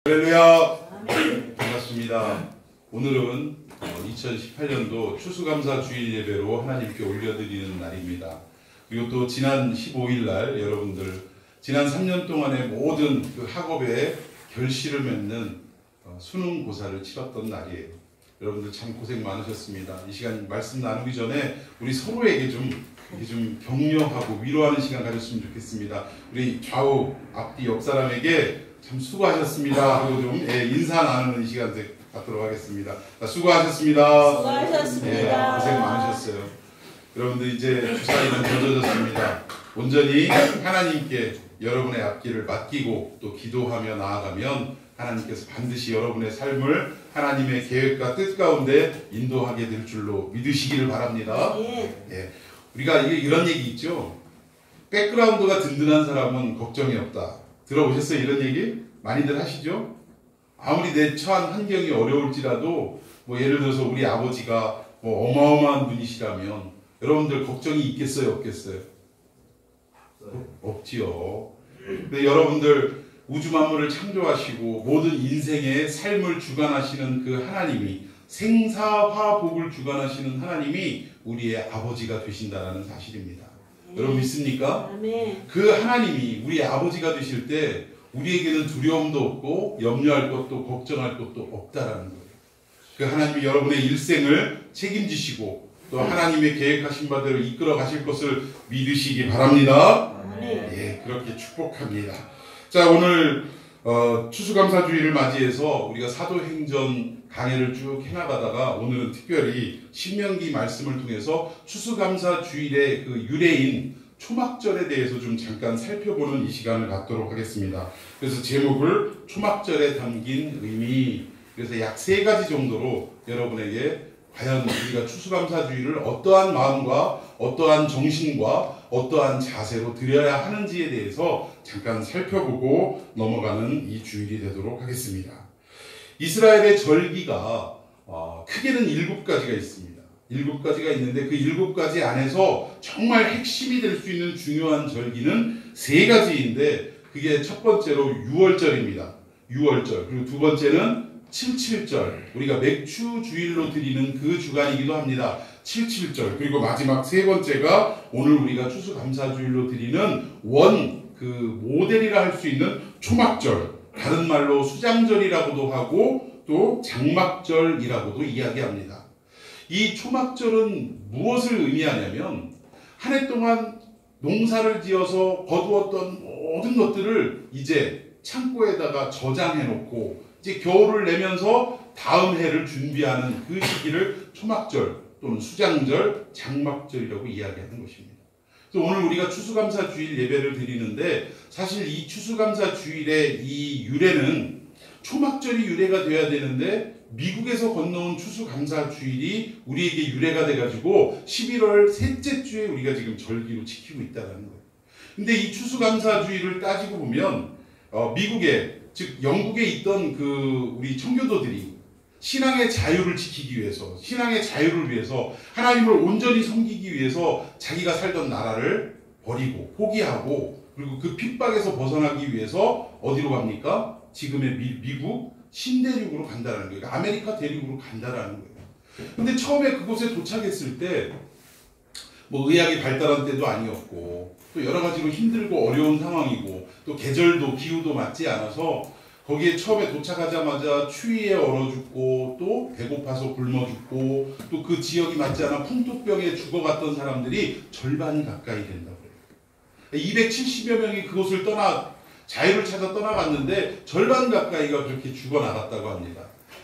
할렐루야. 반갑습니다. 오늘은 2018년도 추수감사 주일 예배로 하나님께 올려드리는 날입니다. 그리고 또 지난 15일 날 여러분들 지난 3년 동안의 모든 그 학업에 결실을 맺는 수능 고사를 치렀던 날이에요. 여러분들 참 고생 많으셨습니다. 이 시간 말씀 나누기 전에 우리 서로에게 좀 격려하고 위로하는 시간 가졌으면 좋겠습니다. 우리 좌우 앞뒤 옆 사람에게 참 수고하셨습니다 하고 좀 인사 나누는 시간 갖도록 하겠습니다. 수고하셨습니다. 수고하셨습니다. 고생 많으셨어요. 여러분들 이제 주사위는 던져졌습니다. 온전히 하나님께 여러분의 앞길을 맡기고 또 기도하며 나아가면 하나님께서 반드시 여러분의 삶을 하나님의 계획과 뜻 가운데 인도하게 될 줄로 믿으시기를 바랍니다. 우리가 이런 얘기 있죠. 백그라운드가 든든한 사람은 걱정이 없다. 들어보셨어요? 이런 얘기? 많이들 하시죠? 아무리 내 처한 환경이 어려울지라도 예를 들어서 우리 아버지가 어마어마한 분이시라면 여러분들 걱정이 있겠어요? 없겠어요? 없지요. 근데 여러분들 우주 만물을 창조하시고 모든 인생의 삶을 주관하시는 그 하나님이 생사화복을 주관하시는 하나님이 우리의 아버지가 되신다는 사실입니다. 여러분 믿습니까? 아멘. 그 하나님이 우리의 아버지가 되실 때 우리에게는 두려움도 없고 염려할 것도 걱정할 것도 없다라는 거예요. 그 하나님이 여러분의 일생을 책임지시고 또 하나님의 계획하신 바대로 이끌어 가실 것을 믿으시기 바랍니다. 예, 그렇게 축복합니다. 자, 오늘 추수감사주일을 맞이해서 우리가 사도행전 강해를 쭉 해나가다가 오늘은 특별히 신명기 말씀을 통해서 추수감사주일의 그 유래인 초막절에 대해서 좀 잠깐 살펴보는 이 시간을 갖도록 하겠습니다. 그래서 제목을 초막절에 담긴 의미, 그래서 약 3가지 정도로 여러분에게 과연 우리가 추수감사주일을 어떠한 마음과 어떠한 정신과 어떠한 자세로 드려야 하는지에 대해서 잠깐 살펴보고 넘어가는 이 주일이 되도록 하겠습니다. 이스라엘의 절기가 크게는 7가지가 있습니다. 7가지가 있는데 그 7가지 안에서 정말 핵심이 될 수 있는 중요한 절기는 3가지인데 그게 첫 번째로 6월절입니다. 6월절. 그리고 두 번째는 77절. 우리가 맥주 주일로 드리는 그 주간이기도 합니다. 77절. 그리고 마지막 3번째가 오늘 우리가 추수감사주일로 드리는 모델이라 할 수 있는 초막절. 다른 말로 수장절이라고도 하고 또 장막절이라고도 이야기합니다. 이 초막절은 무엇을 의미하냐면 한 해 동안 농사를 지어서 거두었던 모든 것들을 이제 창고에다가 저장해 놓고 이제 겨울을 내면서 다음 해를 준비하는 그 시기를 초막절 또는 수장절, 장막절이라고 이야기하는 것입니다. 그래서 오늘 우리가 추수감사주일 예배를 드리는데 사실 이 추수감사주일의 이 유래는 초막절이 유래가 돼야 되는데 미국에서 건너온 추수감사주일이 우리에게 유래가 돼가지고 11월 셋째 주에 우리가 지금 절기로 지키고 있다는 거예요. 근데 이 추수감사주일을 따지고 보면 미국에 즉 영국에 있던 그 우리 청교도들이 신앙의 자유를 지키기 위해서 신앙의 자유를 위해서 하나님을 온전히 섬기기 위해서 자기가 살던 나라를 버리고 포기하고 그리고 그 핍박에서 벗어나기 위해서 어디로 갑니까? 지금의 미국 신대륙으로 간다는 거예요. 아메리카 대륙으로 간다는 거예요. 근데 처음에 그곳에 도착했을 때 의학이 발달한 때도 아니었고 또 여러 가지로 힘들고 어려운 상황이고 또 계절도 기후도 맞지 않아서 거기에 처음에 도착하자마자 추위에 얼어 죽고 또 배고파서 굶어 죽고 또 그 지역이 맞지 않아 풍토병에 죽어갔던 사람들이 절반이 가까이 된다고 해요. 270여 명이 그곳을 자유를 찾아 떠나갔는데 절반 가까이가 그렇게 죽어나갔다고 합니다.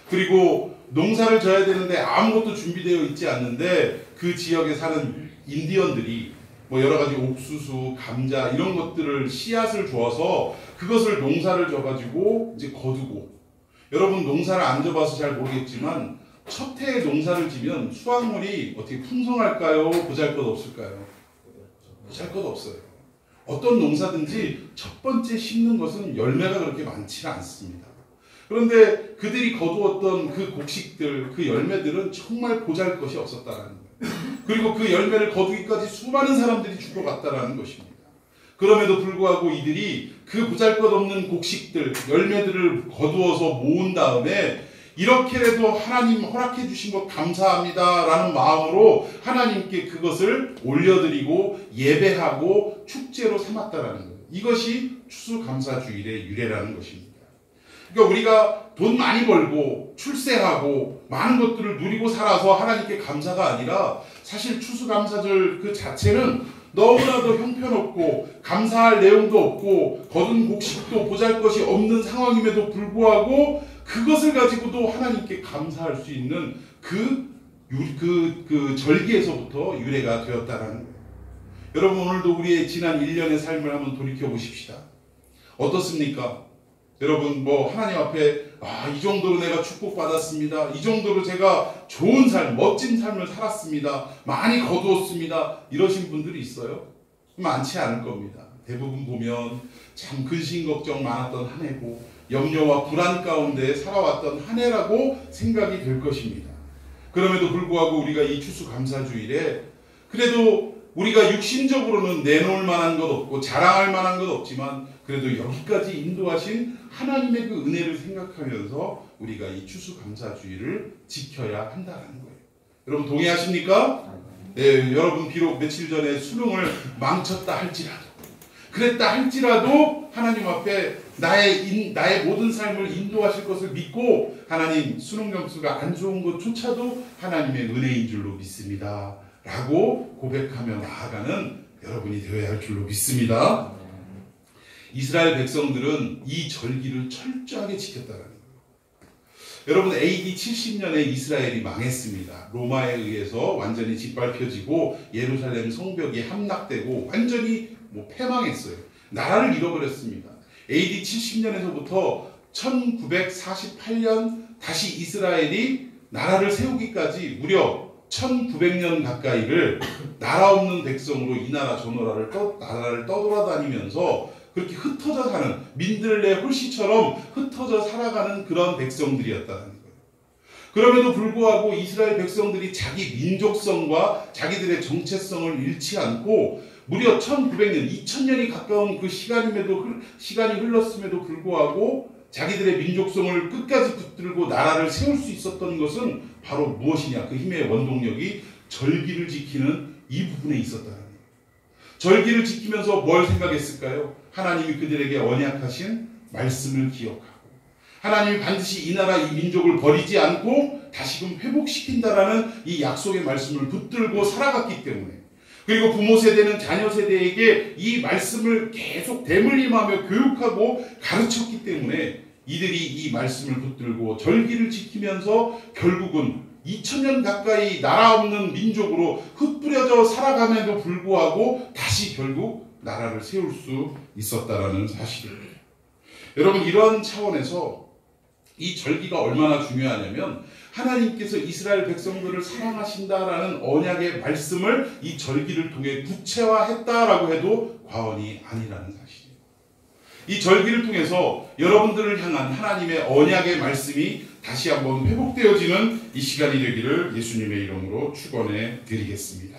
그리고 농사를 져야 되는데 아무것도 준비되어 있지 않는데 그 지역에 사는 인디언들이 여러 가지 옥수수, 감자 이런 것들을 씨앗을 주어서 그것을 농사를 져가지고 이제 거두고 여러분 농사를 안 져봐서 잘 모르겠지만 첫 해에 농사를 지면 수확물이 어떻게 풍성할까요? 보잘것없을까요? 보잘것없어요. 어떤 농사든지 첫 번째 심는 것은 열매가 그렇게 많지 않습니다. 그런데 그들이 거두었던 그 곡식들, 그 열매들은 정말 보잘것이 없었다는 거예요. 그리고 그 열매를 거두기까지 수많은 사람들이 죽어갔다는 것입니다. 그럼에도 불구하고 이들이 그 보잘것없는 곡식들, 열매들을 거두어서 모은 다음에 이렇게라도 하나님 허락해 주신 것 감사합니다 라는 마음으로 하나님께 그것을 올려드리고 예배하고 축제로 삼았다라는 거예요. 이것이 추수감사주일의 유래라는 것입니다. 그러니까 우리가 돈 많이 벌고 출세하고 많은 것들을 누리고 살아서 하나님께 감사가 아니라 사실 추수감사절 그 자체는 너무나도 형편없고 감사할 내용도 없고 거둔 곡식도 보잘것이 없는 상황임에도 불구하고 그것을 가지고도 하나님께 감사할 수 있는 그 절기에서부터 유래가 되었다는 거예요. 여러분, 오늘도 우리의 지난 1년의 삶을 한번 돌이켜 보십시다. 어떻습니까? 여러분, 하나님 앞에 이 정도로 내가 축복받았습니다. 이 정도로 제가 좋은 삶, 멋진 삶을 살았습니다. 많이 거두었습니다. 이러신 분들이 있어요? 많지 않을 겁니다. 대부분 보면 참 근심 걱정 많았던 한 해고 염려와 불안 가운데 살아왔던 한 해라고 생각이 될 것입니다. 그럼에도 불구하고 우리가 이 추수감사주일에 그래도 우리가 육신적으로는 내놓을 만한 것 없고 자랑할 만한 것 없지만 그래도 여기까지 인도하신 하나님의 그 은혜를 생각하면서 우리가 이 추수감사주일을 지켜야 한다는 거예요. 여러분 동의하십니까? 네, 여러분 비록 며칠 전에 수능을 망쳤다 할지라도 그랬다 할지라도 하나님 앞에 나의 모든 삶을 인도하실 것을 믿고 하나님 수능 점수가 안 좋은 것조차도 하나님의 은혜인 줄로 믿습니다 라고 고백하며 나아가는 여러분이 되어야 할 줄로 믿습니다. 이스라엘 백성들은 이 절기를 철저하게 지켰다는 거예요. 여러분 AD 70년에 이스라엘이 망했습니다. 로마에 의해서 완전히 짓밟혀지고 예루살렘 성벽이 함락되고 완전히 패망했어요. 나라를 잃어버렸습니다. AD 70년에서부터 1948년 다시 이스라엘이 나라를 세우기까지 무려 1900년 가까이를 나라 없는 백성으로 이 나라 저 나라를 떠돌아다니면서 그렇게 흩어져 사는 민들레 홀씨처럼 흩어져 살아가는 그런 백성들이었다는 거예요. 그럼에도 불구하고 이스라엘 백성들이 자기 민족성과 자기들의 정체성을 잃지 않고 무려 1900년, 2000년이 가까운 그 시간이 흘렀음에도 불구하고 자기들의 민족성을 끝까지 붙들고 나라를 세울 수 있었던 것은 바로 무엇이냐? 그 힘의 원동력이 절기를 지키는 이 부분에 있었다는 거예요. 절기를 지키면서 뭘 생각했을까요? 하나님이 그들에게 언약하신 말씀을 기억하고 하나님이 반드시 이 나라 이 민족을 버리지 않고 다시금 회복시킨다라는 이 약속의 말씀을 붙들고 살아갔기 때문에 그리고 부모 세대는 자녀 세대에게 이 말씀을 계속 대물림하며 교육하고 가르쳤기 때문에 이들이 이 말씀을 붙들고 절기를 지키면서 결국은 2000년 가까이 나라 없는 민족으로 흩뿌려져 살아감에도 불구하고 다시 결국 나라를 세울 수 있었다라는 사실입니다. 여러분 이런 차원에서 이 절기가 얼마나 중요하냐면 하나님께서 이스라엘 백성들을 사랑하신다라는 언약의 말씀을 이 절기를 통해 구체화했다라고 해도 과언이 아니라는 사실이에요. 이 절기를 통해서 여러분들을 향한 하나님의 언약의 말씀이 다시 한번 회복되어지는 이 시간이 되기를 예수님의 이름으로 축원해 드리겠습니다.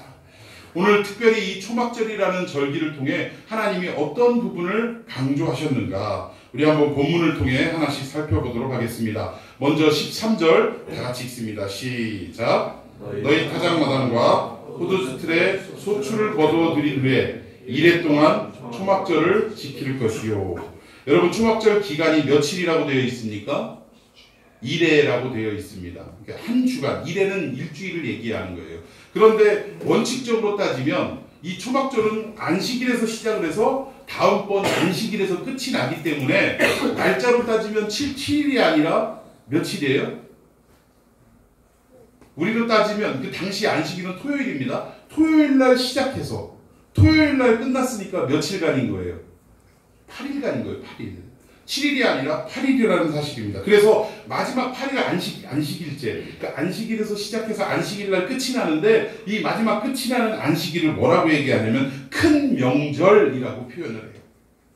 오늘 특별히 이 초막절이라는 절기를 통해 하나님이 어떤 부분을 강조하셨는가 우리 한번 본문을 통해 하나씩 살펴보도록 하겠습니다. 먼저 13절 다 같이 읽습니다. 시작. 너희 타작마당과 포도주틀에 소출을 거두어 드린 후에 이래 동안 초막절을 지킬 것이요. 여러분 초막절 기간이 며칠이라고 되어 있습니까? 이래라고 되어 있습니다. 그러니까 한 주간, 이래는 일주일을 얘기하는 거예요. 그런데 원칙적으로 따지면 이 초막절은 안식일에서 시작을 해서 다음번 안식일에서 끝이 나기 때문에 날짜로 따지면 7일이 아니라 며칠이에요? 우리로 따지면 그 당시 안식일은 토요일입니다. 토요일날 시작해서 토요일날 끝났으니까 며칠간인 거예요? 8일간인 거예요. 8일. 7일이 아니라 8일이라는 사실입니다. 그래서 마지막 8일 안식일제, 그러니까 안식일에서 시작해서 안식일날 끝이 나는데 이 마지막 끝이 나는 안식일을 뭐라고 얘기하냐면 큰 명절이라고 표현을 해요.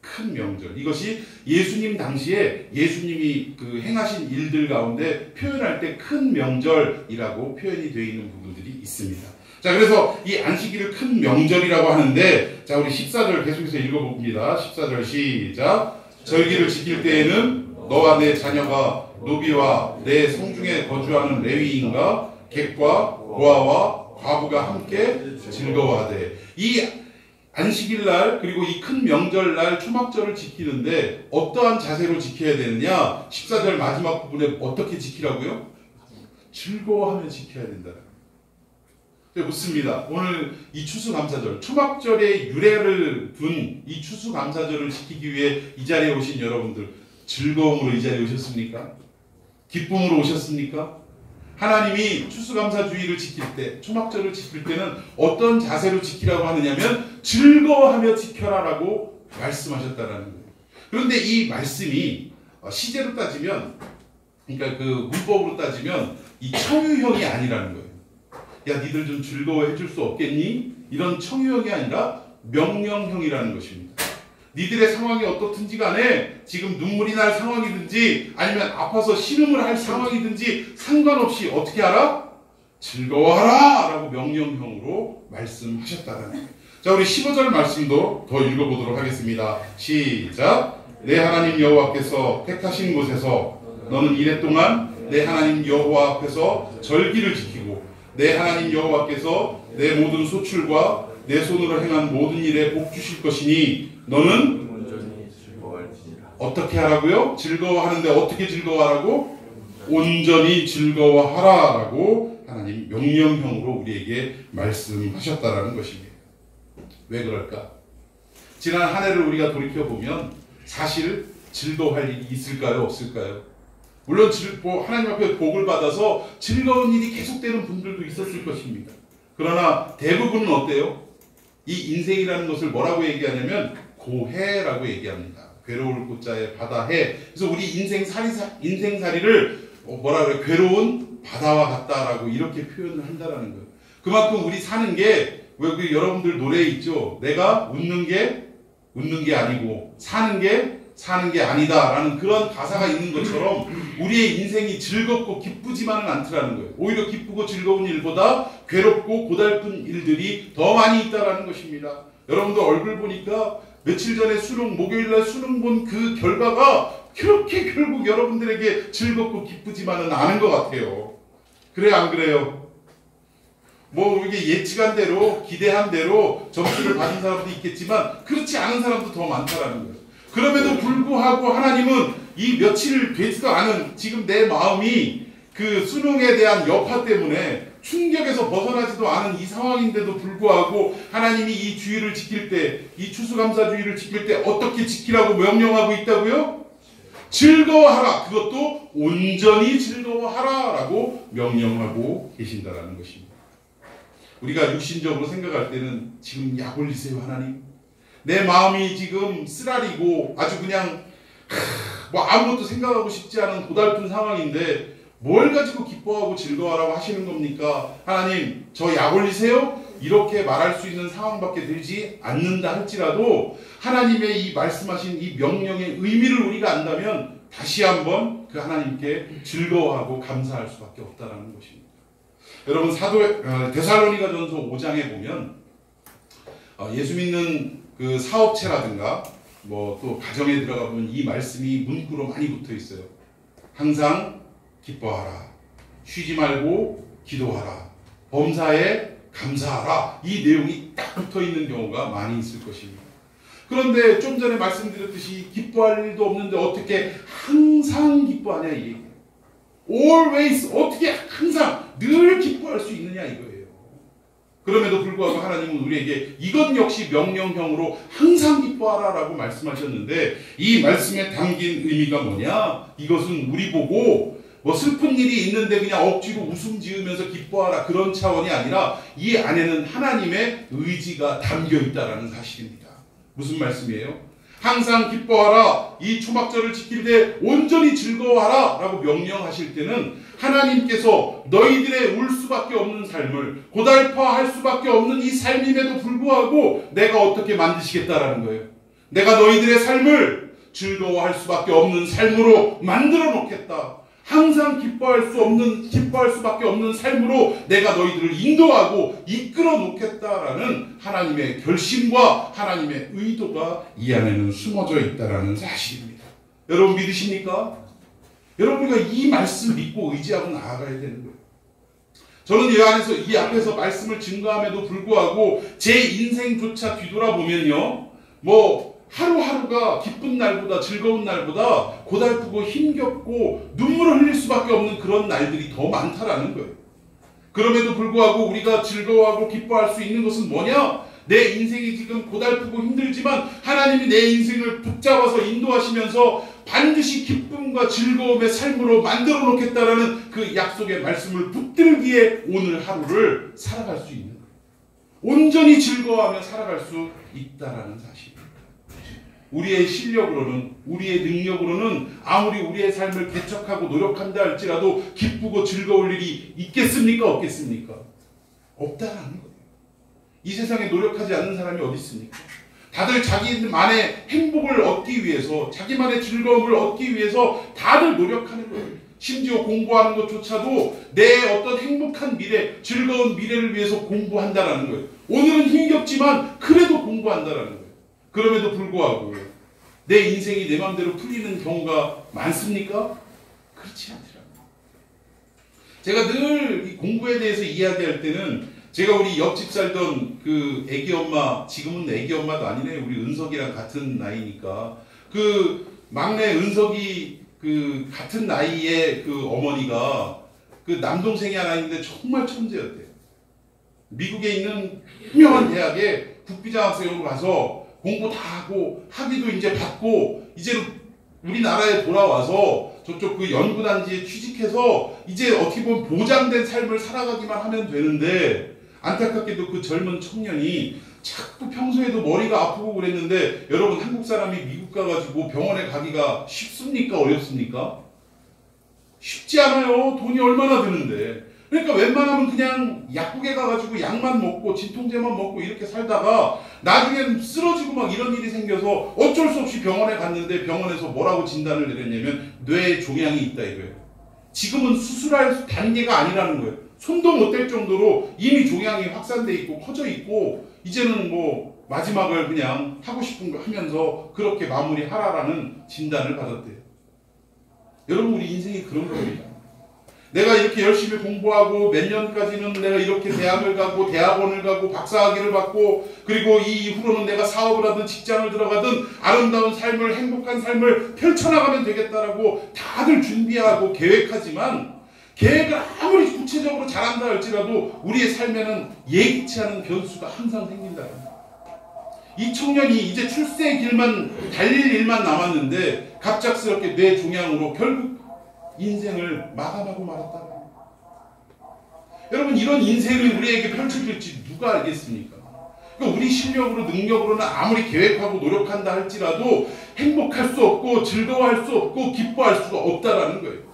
큰 명절. 이것이 예수님 당시에 예수님이 그 행하신 일들 가운데 표현할 때 큰 명절이라고 표현이 되어 있는 부분들이 있습니다. 자, 그래서 이 안식일을 큰 명절이라고 하는데, 자, 우리 14절 계속해서 읽어봅니다. 14절 시작. 절기를 지킬 때에는 너와 내 자녀가 노비와 내 성중에 거주하는 레위인과 객과 고아와 과부가 함께 즐거워하되. 이 안식일 날 그리고 이 큰 명절 날 초막절을 지키는데 어떠한 자세로 지켜야 되느냐? 14절 마지막 부분에 어떻게 지키라고요? 즐거워하며 지켜야 된다. 묻습니다. 오늘 이 추수감사절, 초막절의 유래를 둔 이 추수감사절을 지키기 위해 이 자리에 오신 여러분들, 즐거움으로 이 자리에 오셨습니까? 기쁨으로 오셨습니까? 하나님이 추수감사주의를 지킬 때, 초막절을 지킬 때는 어떤 자세로 지키라고 하느냐면 즐거워하며 지켜라라고 말씀하셨다라는 거예요. 그런데 이 말씀이 시제로 따지면, 그러니까 그 문법으로 따지면 이 청유형이 아니라는 거예요. 야, 니들 좀 즐거워해 줄 수 없겠니? 이런 청유형이 아니라 명령형이라는 것입니다. 니들의 상황이 어떻든지 간에 지금 눈물이 날 상황이든지 아니면 아파서 신음을 할 상황이든지 상관없이 어떻게 하라? 즐거워하라! 라고 명령형으로 말씀하셨다는 거예요. 자, 우리 15절 말씀도 더 읽어보도록 하겠습니다. 시작! 내 하나님 여호와께서 택하신 곳에서 너는 이래 동안 내 하나님 여호와 앞에서 절기를 지키고 내 하나님 여호와께서 내 모든 소출과 내 손으로 행한 모든 일에 복 주실 것이니 너는 어떻게 하라고요? 즐거워하는데 어떻게 즐거워하라고? 온전히 즐거워하라 라고 하나님 명령형으로 우리에게 말씀하셨다라는 것입니다. 왜 그럴까? 지난 한 해를 우리가 돌이켜보면 사실 즐거워할 일이 있을까요? 없을까요? 물론 하나님 앞에 복을 받아서 즐거운 일이 계속되는 분들도 있었을 것입니다. 그러나 대부분은 어때요? 이 인생이라는 것을 뭐라고 얘기하냐면 고해라고 얘기합니다. 괴로울 고자에 바다해. 그래서 우리 인생살이를 뭐라 그래? 괴로운 바다와 같다라고 이렇게 표현을 한다라는 거예요. 그만큼 우리 사는 게, 왜 여러분들 노래에 있죠? 내가 웃는 게 아니고 사는 게 아니다라는 그런 가사가 있는 것처럼 우리의 인생이 즐겁고 기쁘지만은 않더라는 거예요. 오히려 기쁘고 즐거운 일보다 괴롭고 고달픈 일들이 더 많이 있다라는 것입니다. 여러분들 얼굴 보니까 며칠 전에 목요일날 수능 본 그 결과가 그렇게 결국 여러분들에게 즐겁고 기쁘지만은 않은 것 같아요. 그래요, 안 그래요? 뭐 이게 예측한 대로 기대한 대로 점수를 받은 사람도 있겠지만 그렇지 않은 사람도 더 많다라는 거예요. 그럼에도 불구하고 하나님은 이 며칠 되지도 않은 지금 내 마음이 그 수능에 대한 여파 때문에 충격에서 벗어나지도 않은 이 상황인데도 불구하고 하나님이 이 주의를 지킬 때, 이 추수감사주의를 지킬 때 어떻게 지키라고 명령하고 있다고요? 즐거워하라. 그것도 온전히 즐거워하라 라고 명령하고 계신다라는 것입니다. 우리가 육신적으로 생각할 때는 지금 약 올리세요 하나님. 내 마음이 지금 쓰라리고 아주 그냥 뭐 아무것도 생각하고 싶지 않은 고달픈 상황인데 뭘 가지고 기뻐하고 즐거워하라고 하시는 겁니까? 하나님, 저 약 올리세요? 이렇게 말할 수 있는 상황밖에 되지 않는다 할지라도 하나님의 이 말씀하신 이 명령의 의미를 우리가 안다면 다시 한번 그 하나님께 즐거워하고 감사할 수밖에 없다는 것입니다. 여러분, 데살로니가전서 5장에 보면 예수 믿는 그 사업체라든가 뭐 또 가정에 들어가 보면 이 말씀이 문구로 많이 붙어 있어요. 항상 기뻐하라. 쉬지 말고 기도하라. 범사에 감사하라. 이 내용이 딱 붙어 있는 경우가 많이 있을 것입니다. 그런데 좀 전에 말씀드렸듯이 기뻐할 일도 없는데 어떻게 항상 기뻐하냐 이 얘기예요. Always, 어떻게 항상 늘 기뻐할 수 있느냐 이거예요. 그럼에도 불구하고 하나님은 우리에게 이것 역시 명령형으로 항상 기뻐하라 라고 말씀하셨는데 이 말씀에 담긴 의미가 뭐냐? 이것은 우리 보고 뭐 슬픈 일이 있는데 그냥 억지로 웃음 지으면서 기뻐하라 그런 차원이 아니라 이 안에는 하나님의 의지가 담겨 있다는 사실입니다. 무슨 말씀이에요? 항상 기뻐하라. 이 초막절을 지킬 때 온전히 즐거워하라 라고 명령하실 때는 하나님께서 너희들의 울 수밖에 없는 삶을 고달파할 수밖에 없는 이 삶임에도 불구하고 내가 어떻게 만드시겠다라는 거예요. 내가 너희들의 삶을 즐거워할 수밖에 없는 삶으로 만들어 놓겠다. 항상 기뻐할 수밖에 없는 삶으로 내가 너희들을 인도하고 이끌어 놓겠다라는 하나님의 결심과 하나님의 의도가 이 안에는 숨어져 있다라는 사실입니다. 여러분 믿으십니까? 여러분 우리가 이 말씀을 믿고 의지하고 나아가야 되는 거예요. 저는 이 앞에서 말씀을 증거함에도 불구하고 제 인생조차 뒤돌아보면요, 하루하루가 기쁜 날보다 즐거운 날보다 고달프고 힘겹고 눈물을 흘릴 수밖에 없는 그런 날들이 더 많다라는 거예요. 그럼에도 불구하고 우리가 즐거워하고 기뻐할 수 있는 것은 뭐냐? 내 인생이 지금 고달프고 힘들지만 하나님이 내 인생을 붙잡아서 인도하시면서 반드시 기쁨과 즐거움의 삶으로 만들어 놓겠다라는 그 약속의 말씀을 붙들기에 오늘 하루를 살아갈 수 있는 거예요. 온전히 즐거워하며 살아갈 수 있다라는 사실입니다. 우리의 실력으로는, 우리의 능력으로는 아무리 우리의 삶을 개척하고 노력한다 할지라도 기쁘고 즐거울 일이 있겠습니까? 없겠습니까? 없다라는 거예요. 이 세상에 노력하지 않는 사람이 어디 있습니까? 다들 자기만의 행복을 얻기 위해서, 자기만의 즐거움을 얻기 위해서 다들 노력하는 거예요. 심지어 공부하는 것조차도 내 어떤 행복한 미래, 즐거운 미래를 위해서 공부한다라는 거예요. 오늘은 힘겹지만 그래도 공부한다라는 거예요. 그럼에도 불구하고 내 인생이 내 마음대로 풀리는 경우가 많습니까? 그렇지 않더라고요. 제가 늘 이 공부에 대해서 이야기할 때는 제가 우리 옆집 살던 그 애기 엄마, 지금은 애기 엄마도 아니네, 우리 은석이랑 같은 나이니까 그 막내 은석이 그 같은 나이에 그 어머니가 그 남동생이 하나 있는데 정말 천재였대요. 미국에 있는 유명한 대학에 국비장학생으로 가서 공부 다 하고 학위도 이제 받고 이제는 우리나라에 돌아와서 저쪽 그 연구단지에 취직해서 이제 어떻게 보면 보장된 삶을 살아가기만 하면 되는데, 안타깝게도 그 젊은 청년이 자꾸 평소에도 머리가 아프고 그랬는데, 여러분 한국 사람이 미국 가가지고 병원에 가기가 쉽습니까? 어렵습니까? 쉽지 않아요. 돈이 얼마나 드는데. 그러니까 웬만하면 그냥 약국에 가가지고 약만 먹고 진통제만 먹고 이렇게 살다가 나중에는 쓰러지고 막 이런 일이 생겨서 어쩔 수 없이 병원에 갔는데 병원에서 뭐라고 진단을 내렸냐면 뇌에 종양이 있다 이거예요. 지금은 수술할 단계가 아니라는 거예요. 손도 못 댈 정도로 이미 종양이 확산돼 있고 커져 있고 이제는 마지막을 그냥 하고 싶은 거 하면서 그렇게 마무리하라라는 진단을 받았대요. 여러분 우리 인생이 그런 겁니다. 내가 이렇게 열심히 공부하고 몇 년까지는 내가 이렇게 대학을 가고 대학원을 가고 박사학위를 받고 그리고 이 이후로는 내가 사업을 하든 직장을 들어가든 아름다운 삶을, 행복한 삶을 펼쳐나가면 되겠다라고 다들 준비하고 계획하지만, 계획을 아무리 구체적으로 잘한다 할지라도 우리의 삶에는 예기치 않은 변수가 항상 생긴다. 이 청년이 이제 출세의 길만 달릴 일만 남았는데 갑작스럽게 뇌 종양으로 결국 인생을 마감하고 말았다. 여러분 이런 인생이 우리에게 펼쳐질지 누가 알겠습니까? 그러니까 우리 실력으로 능력으로는 아무리 계획하고 노력한다 할지라도 행복할 수 없고 즐거워할 수 없고 기뻐할 수가 없다라는 거예요.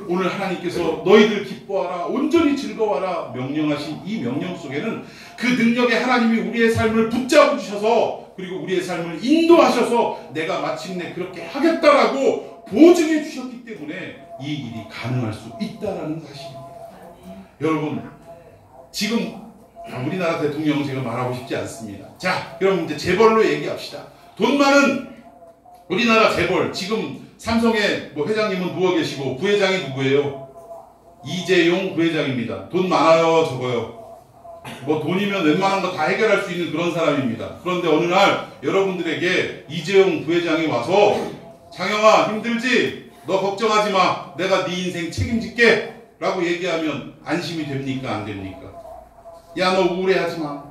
오늘 하나님께서 너희들 기뻐하라, 온전히 즐거워하라 명령하신 이 명령 속에는 그 능력의 하나님이 우리의 삶을 붙잡아 주셔서 그리고 우리의 삶을 인도하셔서 내가 마침내 그렇게 하겠다라고 보증해 주셨기 때문에 이 일이 가능할 수 있다라는 사실입니다. 여러분 지금 우리나라 대통령 제가 말하고 싶지 않습니다. 자, 그럼 이제 재벌로 얘기합시다. 돈 많은 우리나라 재벌, 지금 삼성의 회장님은 누워 계시고 부회장이 누구예요? 이재용 부회장입니다. 돈 많아요, 적어요? 돈이면 웬만한 거 다 해결할 수 있는 그런 사람입니다. 그런데 어느 날 여러분들에게 이재용 부회장이 와서 장영아 힘들지? 너 걱정하지 마. 내가 네 인생 책임질게 라고 얘기하면 안심이 됩니까? 안 됩니까? 야, 너 우울해하지 마.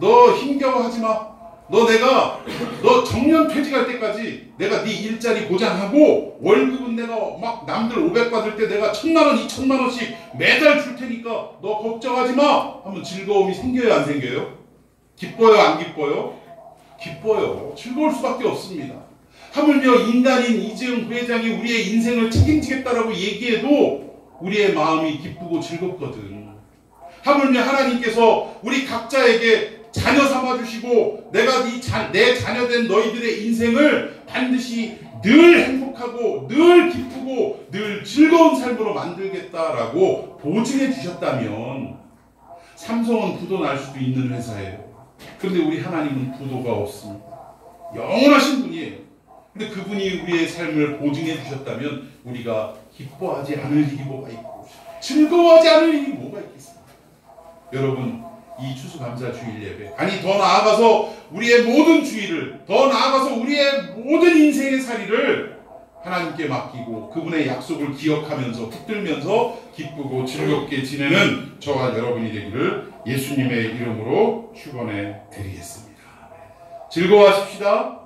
너 힘겨워하지 마. 너 정년 퇴직할 때까지 내가 네 일자리 보장하고 월급은 내가 막 남들 500 받을 때 내가 1000만 원, 2000만 원씩 매달 줄 테니까 너 걱정하지 마 하면 즐거움이 생겨요, 안 생겨요? 기뻐요, 안 기뻐요? 기뻐요. 즐거울 수밖에 없습니다. 하물며 인간인 이재용 부회장이 우리의 인생을 책임지겠다라고 얘기해도 우리의 마음이 기쁘고 즐겁거든. 하물며 하나님께서 우리 각자에게 자녀 삼아주시고 내가 내 자녀된 너희들의 인생을 반드시 늘 행복하고 늘 기쁘고 늘 즐거운 삶으로 만들겠다라고 보증해 주셨다면 삼성은 부도 날 수도 있는 회사예요. 그런데 우리 하나님은 부도가 없습니다. 영원하신 분이에요. 근데 그분이 우리의 삶을 보증해 주셨다면 우리가 기뻐하지 않을 일이 뭐가 있고 즐거워하지 않을 일이 뭐가 있겠습니까? 여러분, 이 추수감사 주일 예배, 아니 더 나아가서 우리의 모든 주일을, 더 나아가서 우리의 모든 인생의 살이를 하나님께 맡기고 그분의 약속을 기억하면서 붙들면서 기쁘고 즐겁게 지내는 저와 여러분이 되기를 예수님의 이름으로 축원해 드리겠습니다. 즐거워하십시다.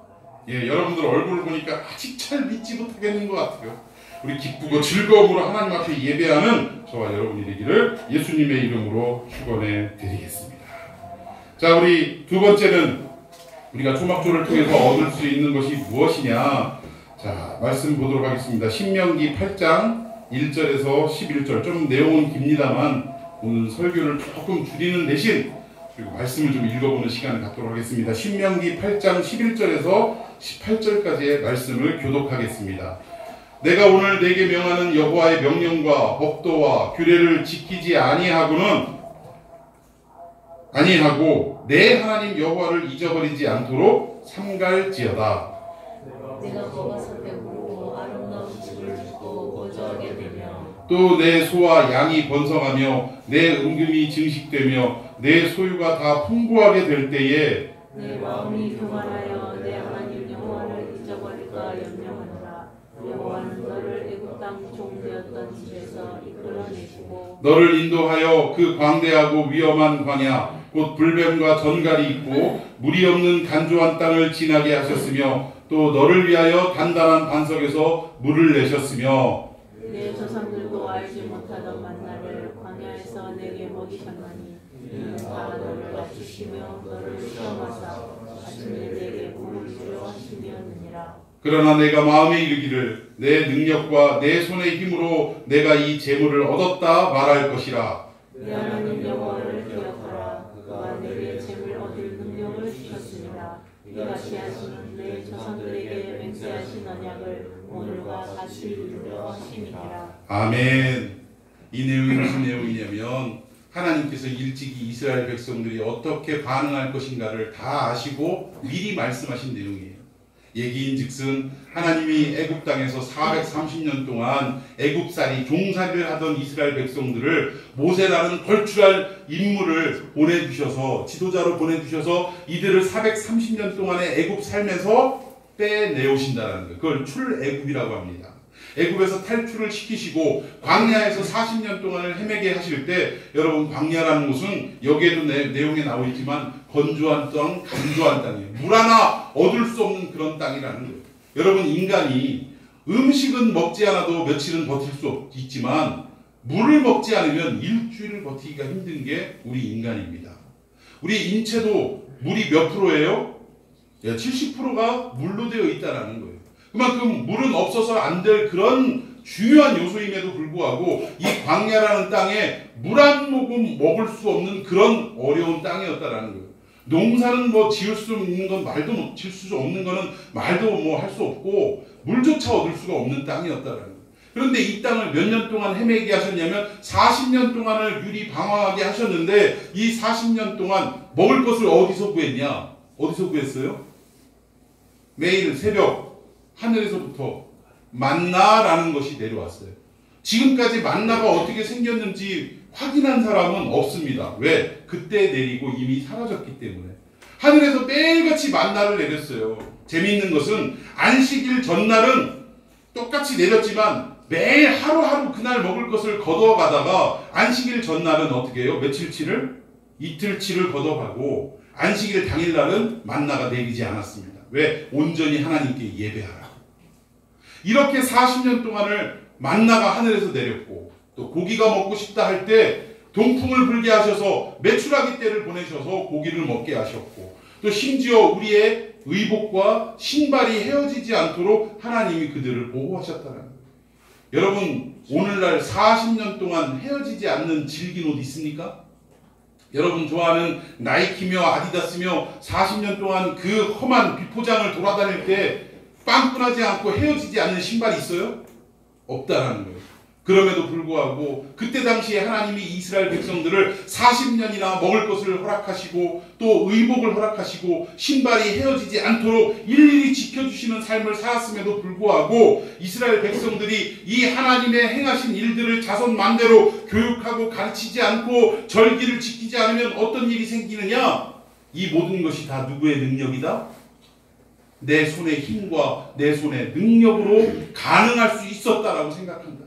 예, 여러분들 얼굴을 보니까 아직 잘 믿지 못하겠는 것 같아요. 우리 기쁘고 즐거움으로 하나님 앞에 예배하는 저와 여러분이 되기를 예수님의 이름으로 축원해 드리겠습니다. 자, 우리 두 번째는 우리가 초막조를 통해서 얻을 수 있는 것이 무엇이냐? 자, 말씀 보도록 하겠습니다. 신명기 8장 1절에서 11절. 좀 내용은 깁니다만 오늘 설교를 조금 줄이는 대신 그리고 말씀을 좀 읽어보는 시간을 갖도록 하겠습니다. 신명기 8장 11절에서 18절까지의 말씀을 교독하겠습니다. 내가 오늘 내게 명하는 여호와의 명령과 법도와 규례를 지키지 아니하고 내 하나님 여호와를 잊어버리지 않도록 삼갈지어다. 내가 먹어서 배고프고 아름다운 집을 짓고 거주하게 되며 또 내 소와 양이 번성하며 내 은금이 증식되며 내 소유가 다 풍부하게 될 때에 내 마음이 교만하여 내 하나님 여호와를 잊어버릴까 염려하노라. 여호와는 너를 애굽 땅 종되었던 집에서 이끌어내시고 너를 인도하여 그 광대하고 위험한 광야 곧 불뱀과 전갈이 있고 물이 없는 간조한 땅을 지나게 하셨으며 또 너를 위하여 단단한 반석에서 물을 내셨으며 내 조상들도 알지 못하던 만나를 광야에서 내게 먹이셨나니 이는 다 너를 낮추시며 너를 시험하사 아침에 내게 물을 주려 하심이었느니라. 그러나 내가 마음에 이르기를 내 능력과 내 손의 힘으로 내가 이 재물을 얻었다 말할 것이라. 내 하나님 여호와를 기억하라. 그가 내게 재물 얻을 능력을 주셨으니라. 이같이 하시는 내 조상들에게 맹세하신 언약을 오늘과 다시 이루려 하심이니라. 아멘. 이 내용이 무슨 내용이냐면 하나님께서 일찍이 이스라엘 백성들이 어떻게 반응할 것인가를 다 아시고 미리 말씀하신 내용이에요. 얘기인즉슨 하나님이 애굽 땅에서 430년 동안 애굽살이 종살이를 하던 이스라엘 백성들을 모세라는 걸출할 인물을 보내주셔서 지도자로 보내주셔서 이들을 430년 동안의 애굽 삶에서 빼내오신다는 거예요. 그걸 출애굽이라고 합니다. 애굽에서 탈출을 시키시고 광야에서 40년 동안을 헤매게 하실 때 여러분 광야라는 곳은 여기에도 내용에 나와 있지만 건조한 땅, 간조한 땅이에요. 물 하나 얻을 수 없는 그런 땅이라는 거예요. 여러분 인간이 음식은 먹지 않아도 며칠은 버틸 수 있지만 물을 먹지 않으면 일주일을 버티기가 힘든 게 우리 인간입니다. 우리 인체도 물이 몇 프로예요? 70%가 물로 되어 있다는 거예요. 그만큼 물은 없어서 안 될 그런 중요한 요소임에도 불구하고 이 광야라는 땅에 물 한 모금 먹을 수 없는 그런 어려운 땅이었다라는 거예요. 농사는 뭐 지을 수 있는 건 말도 못 지을 수 없는 거는 말도 뭐 할 수 없고 물조차 얻을 수가 없는 땅이었다라는 거예요. 그런데 이 땅을 몇 년 동안 헤매게 하셨냐면 40년 동안을 유리 방황하게 하셨는데 이 40년 동안 먹을 것을 어디서 구했냐? 어디서 구했어요? 매일 새벽 하늘에서부터 만나라는 것이 내려왔어요. 지금까지 만나가 어떻게 생겼는지 확인한 사람은 없습니다. 왜? 그때 내리고 이미 사라졌기 때문에. 하늘에서 매일같이 만나를 내렸어요. 재미있는 것은 안식일 전날은 똑같이 내렸지만 매일 하루하루 그날 먹을 것을 걷어가다가 안식일 전날은 어떻게 해요? 며칠치를? 이틀치를 걷어가고 안식일 당일날은 만나가 내리지 않았습니다. 왜? 온전히 하나님께 예배하라. 이렇게 40년 동안을 만나가 하늘에서 내렸고 또 고기가 먹고 싶다 할 때 동풍을 불게 하셔서 메추라기 떼를 보내셔서 고기를 먹게 하셨고 또 심지어 우리의 의복과 신발이 헤어지지 않도록 하나님이 그들을 보호하셨다는 거예요. 여러분 오늘날 40년 동안 헤어지지 않는 질긴 옷 있습니까? 여러분 좋아하는 나이키며 아디다스며 40년 동안 그 험한 비포장을 돌아다닐 때 빵꾸나지 않고 헤어지지 않는 신발이 있어요? 없다라는 거예요. 그럼에도 불구하고 그때 당시에 하나님이 이스라엘 백성들을 40년이나 먹을 것을 허락하시고 또 의복을 허락하시고 신발이 헤어지지 않도록 일일이 지켜주시는 삶을 살았음에도 불구하고 이스라엘 백성들이 이 하나님의 행하신 일들을 자손만대로 교육하고 가르치지 않고 절기를 지키지 않으면 어떤 일이 생기느냐? 이 모든 것이 다 누구의 능력이다? 내 손의 힘과 내 손의 능력으로 가능할 수 있었다라고 생각한다.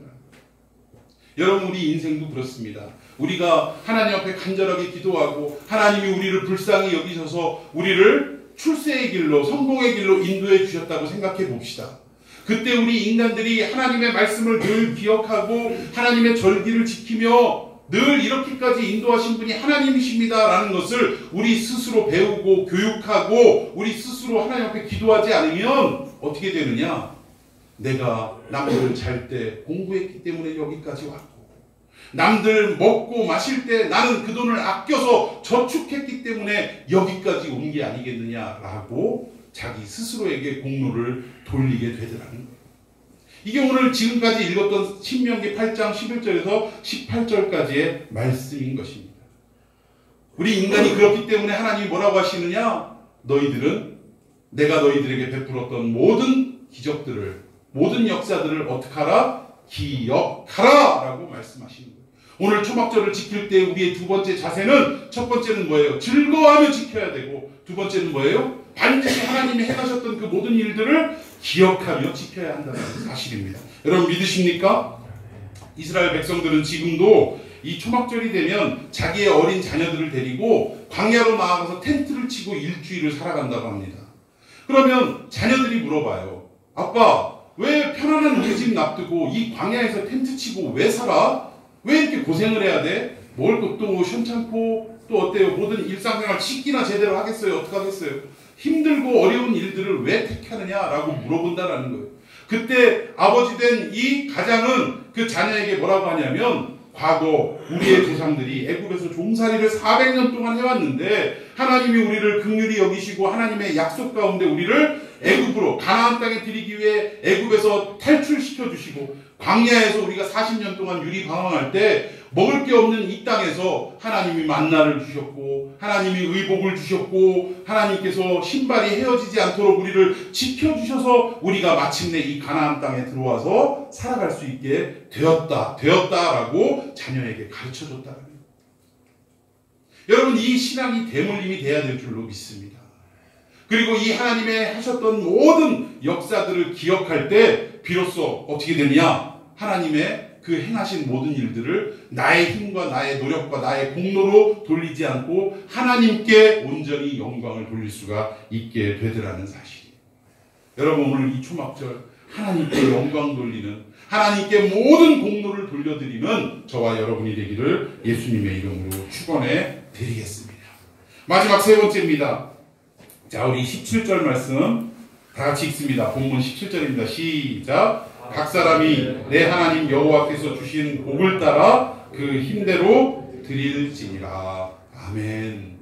여러분, 우리 인생도 그렇습니다. 우리가 하나님 앞에 간절하게 기도하고 하나님이 우리를 불쌍히 여기셔서 우리를 출세의 길로, 성공의 길로 인도해 주셨다고 생각해 봅시다. 그때 우리 인간들이 하나님의 말씀을 늘 기억하고 하나님의 절기를 지키며 늘 이렇게까지 인도하신 분이 하나님이십니다 라는 것을 우리 스스로 배우고 교육하고 우리 스스로 하나님 앞에 기도하지 않으면 어떻게 되느냐? 내가 남들 잘 때 공부했기 때문에 여기까지 왔고 남들 먹고 마실 때 나는 그 돈을 아껴서 저축했기 때문에 여기까지 온 게 아니겠느냐라고 자기 스스로에게 공로를 돌리게 되더라는 거예요. 이게 오늘 지금까지 읽었던 신명기 8장 11절에서 18절까지의 말씀인 것입니다. 우리 인간이 그렇기 때문에 하나님이 뭐라고 하시느냐? 너희들은 내가 너희들에게 베풀었던 모든 기적들을, 모든 역사들을 어떻게 하라? 기억하라! 라고 말씀하시는 거예요. 오늘 초막절을 지킬 때 우리의 두 번째 자세는, 첫 번째는 뭐예요? 즐거워하며 지켜야 되고, 두 번째는 뭐예요? 반드시 하나님이 행하셨던 그 모든 일들을 기억하며 지켜야 한다는 사실입니다. 여러분 믿으십니까? 이스라엘 백성들은 지금도 이 초막절이 되면 자기의 어린 자녀들을 데리고 광야로 나아가서 텐트를 치고 일주일을 살아간다고 합니다. 그러면 자녀들이 물어봐요. 아빠, 왜 편안한 우리 집 놔두고 이 광야에서 텐트 치고 왜 살아? 왜 이렇게 고생을 해야 돼? 먹을 것도 시원찮고 또 어때요? 모든 일상생활 씻기나 제대로 하겠어요? 어떻게 하겠어요? 힘들고 어려운 일들을 왜 택하느냐라고 물어본다라는 거예요. 그때 아버지 된 이 가장은 그 자녀에게 뭐라고 하냐면, 과거 우리의 조상들이 애굽에서 종살이를 400년 동안 해왔는데 하나님이 우리를 긍휼히 여기시고 하나님의 약속 가운데 우리를 애굽으로 가나안 땅에 들이기 위해 애굽에서 탈출시켜 주시고 광야에서 우리가 40년 동안 유리방황할 때 먹을 게 없는 이 땅에서 하나님이 만나를 주셨고 하나님이 의복을 주셨고 하나님께서 신발이 헤어지지 않도록 우리를 지켜주셔서 우리가 마침내 이 가나안 땅에 들어와서 살아갈 수 있게 되었다라고 자녀에게 가르쳐줬다는 거예요. 여러분, 이 신앙이 대물림이 돼야 될 줄로 믿습니다. 그리고 이 하나님의 하셨던 모든 역사들을 기억할 때 비로소 어떻게 되느냐? 하나님의 그 행하신 모든 일들을 나의 힘과 나의 노력과 나의 공로로 돌리지 않고 하나님께 온전히 영광을 돌릴 수가 있게 되더라는 사실이에요. 여러분, 오늘 이 초막절 하나님께 영광 돌리는, 하나님께 모든 공로를 돌려드리는 저와 여러분이 되기를 예수님의 이름으로 축원해 드리겠습니다. 마지막 세 번째입니다. 자, 우리 17절 말씀 다 같이 읽습니다. 본문 17절입니다. 시작. 각 사람이 내 하나님 여호와께서 주신 복을 따라 그 힘대로 드릴지니라. 아멘.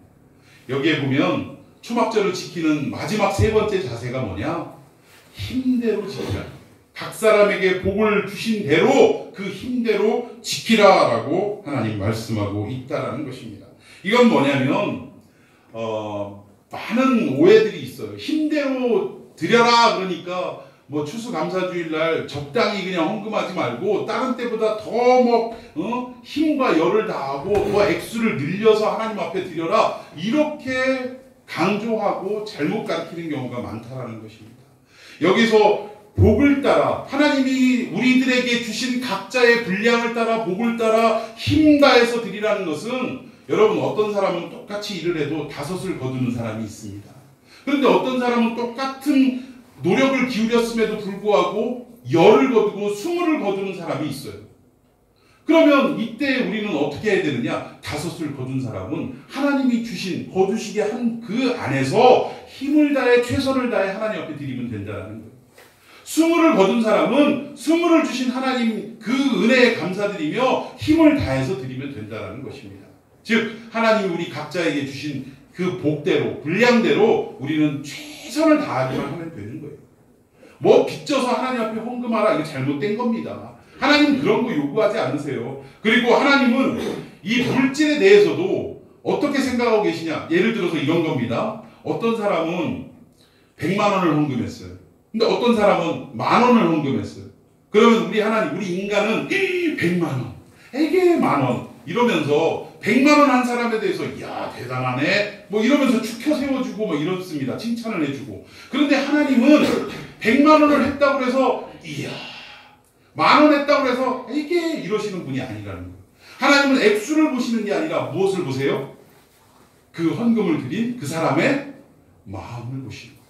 여기에 보면 초막절을 지키는 마지막 세 번째 자세가 뭐냐? 힘대로 지키라. 각 사람에게 복을 주신 대로 그 힘대로 지키라라고 하나님 말씀하고 있다라는 것입니다. 이건 뭐냐면 많은 오해들이 있어요. 힘대로 드려라 그러니까 뭐 추수감사주일날 적당히 그냥 헌금하지 말고 다른 때보다 더 힘과 열을 다하고 뭐 액수를 늘려서 하나님 앞에 드려라, 이렇게 강조하고 잘못 가르치는 경우가 많다라는 것입니다. 여기서 복을 따라, 하나님이 우리들에게 주신 각자의 분량을 따라 복을 따라 힘 다해서 드리라는 것은, 여러분, 어떤 사람은 똑같이 일을 해도 5을 거두는 사람이 있습니다. 그런데 어떤 사람은 똑같은 노력을 기울였음에도 불구하고 10을 거두고 20을 거두는 사람이 있어요. 그러면 이때 우리는 어떻게 해야 되느냐? 5을 거둔 사람은 하나님이 주신, 거두시게 한 그 안에서 힘을 다해 최선을 다해 하나님 앞에 드리면 된다는 거예요. 20을 거둔 사람은 20을 주신 하나님 그 은혜에 감사드리며 힘을 다해서 드리면 된다는 것입니다. 즉 하나님이 우리 각자에게 주신 그 복대로, 분량대로 우리는 최선을 다하기만 하면 되는 거예요. 뭐 빚져서 하나님 앞에 헌금하라, 이거 잘못된 겁니다. 하나님 그런 거 요구하지 않으세요. 그리고 하나님은 이 물질에 대해서도 어떻게 생각하고 계시냐. 예를 들어서 이런 겁니다. 어떤 사람은 100만 원을 헌금했어요. 근데 어떤 사람은 10,000원을 헌금했어요. 그러면 우리 하나님, 우리 인간은 100만 원, 에게 10,000원 이러면서 100만 원 한 사람에 대해서 야 대단하네 뭐 이러면서 축혀 세워주고 뭐 이렇습니다. 칭찬을 해주고. 그런데 하나님은 100만 원을 했다고 해서 이야 10,000원 했다고 해서 이게 이러시는 분이 아니라는 거예요. 하나님은 액수를 보시는 게 아니라 무엇을 보세요? 그 헌금을 드린 그 사람의 마음을 보시는 거예요.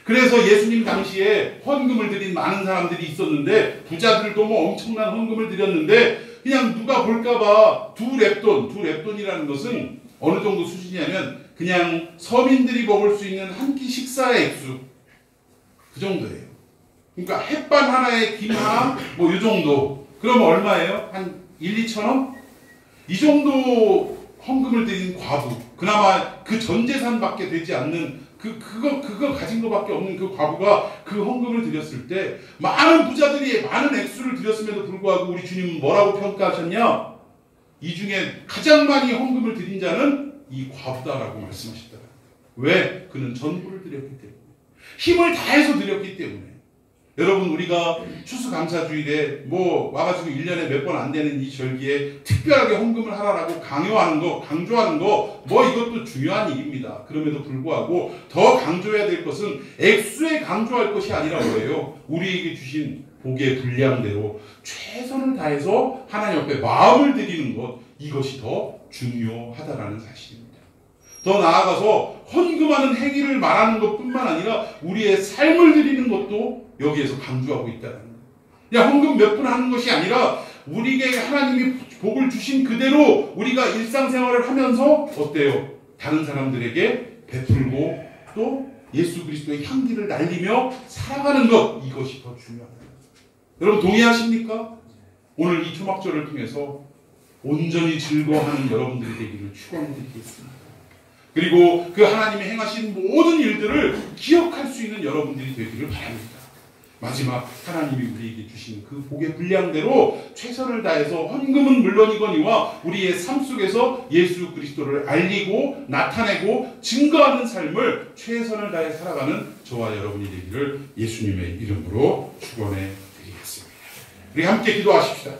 그래서 예수님 당시에 헌금을 드린 많은 사람들이 있었는데 부자들도 뭐 엄청난 헌금을 드렸는데 그냥 누가 볼까봐 두 렙돈이라는 것은 어느 정도 수준이냐면 그냥 서민들이 먹을 수 있는 한 끼 식사의 액수 그 정도예요. 그러니까 햇반 하나에 김 하나 뭐 이 정도. 그러면 얼마예요? 한 1-2천원? 이 정도 헌금을 드린 과부, 그나마 그 전 재산밖에 되지 않는 그거 가진 것밖에 없는 그 과부가 그 헌금을 드렸을 때 많은 부자들이 많은 액수를 드렸음에도 불구하고 우리 주님은 뭐라고 평가하셨냐? 이 중에 가장 많이 헌금을 드린 자는 이 과부다라고 말씀하셨더라고요. 왜? 그는 전부를 드렸기 때문에. 힘을 다해서 드렸기 때문에. 여러분 우리가 추수감사주일에 뭐 와가지고 1년에 몇 번 안 되는 이 절기에 특별하게 헌금을 하라라고 강요하는 거, 강조하는 거 뭐 이것도 중요한 일입니다. 그럼에도 불구하고 더 강조해야 될 것은 액수에 강조할 것이 아니라 뭐예요? 우리에게 주신 복의 분량대로 최선을 다해서 하나님 앞에 마음을 드리는 것, 이것이 더 중요하다라는 사실입니다. 더 나아가서 헌금하는 행위를 말하는 것뿐만 아니라 우리의 삶을 드리는 것도 여기에서 강조하고 있다는 거예요. 그냥 헌금 몇 푼 하는 것이 아니라 우리에게 하나님이 복을 주신 그대로 우리가 일상생활을 하면서 어때요? 다른 사람들에게 베풀고 또 예수 그리스도의 향기를 날리며 살아가는 것, 이것이 더 중요합니다. 여러분 동의하십니까? 오늘 이 초막절을 통해서 온전히 즐거워하는 여러분들이 되기를 축원드리겠습니다. 그리고 그 하나님이 행하신 모든 일들을 기억할 수 있는 여러분들이 되기를 바랍니다. 마지막 하나님이 우리에게 주신 그 복의 분량대로 최선을 다해서 헌금은 물론이거니와 우리의 삶 속에서 예수 그리스도를 알리고 나타내고 증거하는 삶을 최선을 다해 살아가는 저와 여러분이 되기를 예수님의 이름으로 축원해 드리겠습니다. 우리 함께 기도하십시다.